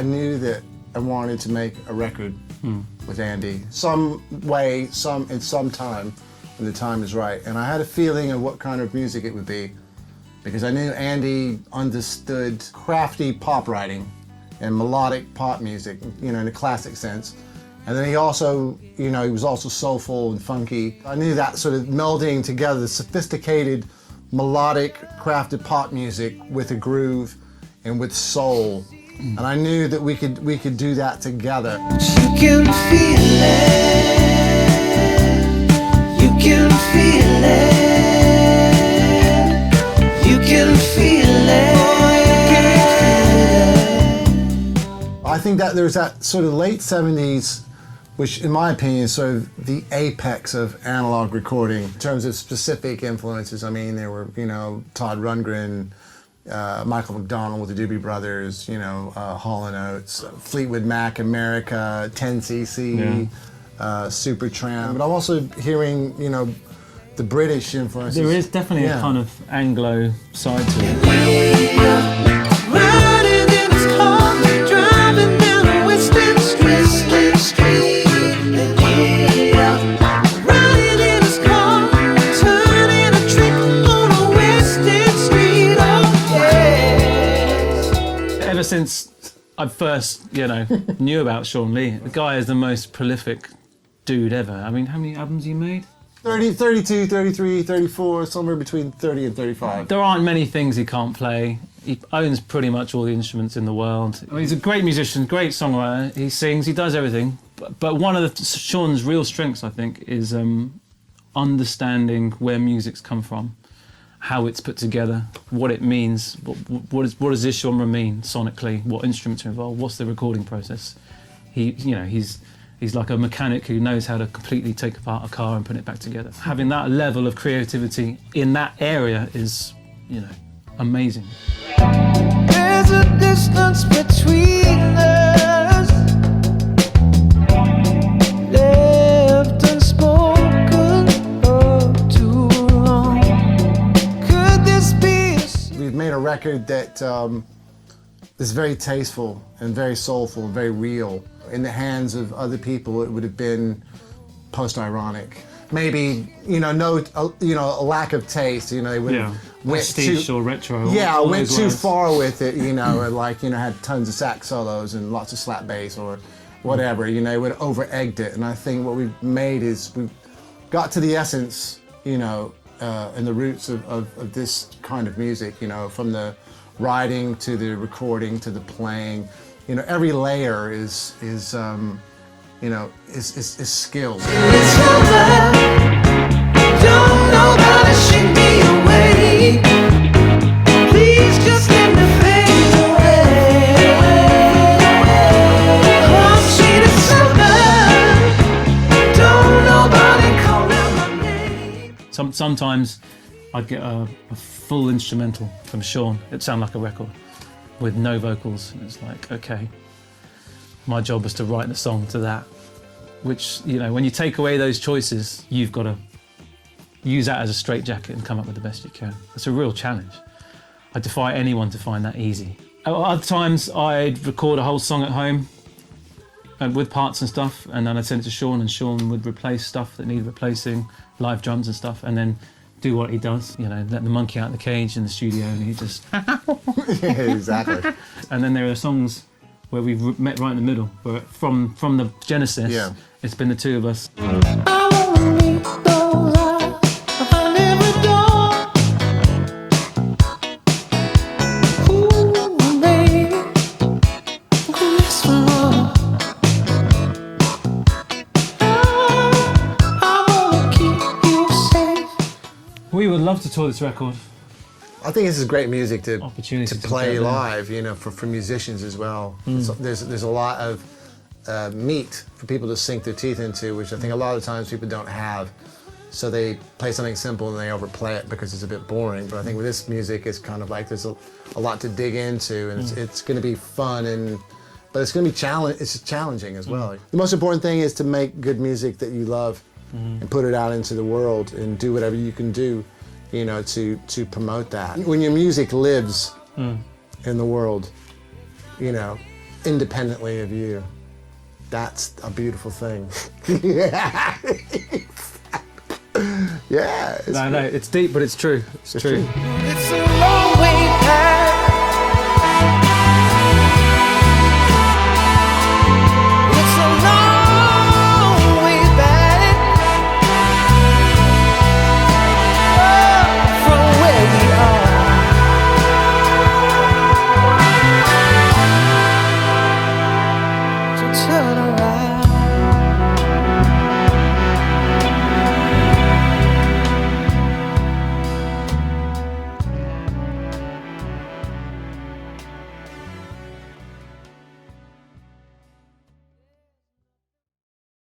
I knew that I wanted to make a record with Andy. Some way, in some time, when the time is right. And I had a feeling of what kind of music it would be, because I knew Andy understood crafty pop writing and melodic pop music, you know, in a classic sense. And then he also, you know, he was also soulful and funky. I knew that sort of melding together the sophisticated, melodic, crafted pop music with a groove and with soul. And I knew that we could do that together. You can feel it. You can feel it. You can feel it. I think that there's that sort of late 70s, which in my opinion is sort of the apex of analog recording in terms of specific influences. I mean, there were, you know, Todd Rundgren, Michael McDonald with the Doobie Brothers, you know, Hall & Oates, Fleetwood Mac, America, 10cc, Supertramp. But I'm also hearing, you know, the British influences. There is definitely a kind of Anglo side to it. Riding in his car, driving down a Western Street. Riding in his car, turning a trick on a Western Street. Oh, yes. Ever since I first, you know, knew about Sean Lee, the guy is the most prolific dude ever. I mean, how many albums you made? 30, 32, 33, 34, somewhere between 30 and 35. There aren't many things he can't play. He owns pretty much all the instruments in the world. I mean, he's a great musician, great songwriter. He sings, he does everything. But one of Sean's real strengths, I think, is understanding where music's come from, how it's put together, what it means, what does this genre mean sonically, what instruments are involved, what's the recording process. He's like a mechanic who knows how to completely take apart a car and put it back together. Having that level of creativity in that area is, you know, amazing. There's a distance between us, left unspoken for too long. Could this be? We've made a record that is very tasteful and very soulful and very real. In the hands of other people, it would have been post-ironic. Maybe, you know, a lack of taste. You know, they would have went Pastiche too, or retro. went too far with it. You know, and like, you know, had tons of sax solos and lots of slap bass or whatever. You know, would have over-egged it. And I think what we've made is we got to the essence, you know, and the roots of this kind of music. You know, from the writing to the recording to the playing. You know, every layer is skilled. It's over. Don't nobody shake me away. Please just let me fade away. Oh, sweet summer. Don't nobody call out my name. Sometimes I'd get a full instrumental from Sean. It'd sound like a record with no vocals. And it's like, okay, my job was to write the song to that. Which, you know, when you take away those choices, you've got to use that as a straitjacket and come up with the best you can. It's a real challenge. I defy anyone to find that easy. Other times I'd record a whole song at home with parts and stuff, and then I'd send it to Sean, and Sean would replace stuff that needed replacing, live drums and stuff, and then do what he does, you know, let the monkey out of the cage in the studio, and he just... Yeah, exactly. And then there are songs where we've met right in the middle, where from the genesis, it's been the two of us. I wanna meet those eyes behind every door. Ooh, baby, ask for more. I wanna keep you safe. We would love to tour this record. I think this is great music to Opportunity to play go there. live, you know, for musicians as well. So there's a lot of meat for people to sink their teeth into, which I think a lot of times people don't have. So they play something simple and they overplay it because it's a bit boring. But I think with this music, it's kind of like there's a lot to dig into, and it's going to be fun, but it's going to be challenging as well. The most important thing is to make good music that you love and put it out into the world and do whatever you can do, you know, to promote that. When your music lives in the world, you know, independently of you. That's a beautiful thing. Yeah. Yeah. No, it's deep, but it's true. It's true. It's a long way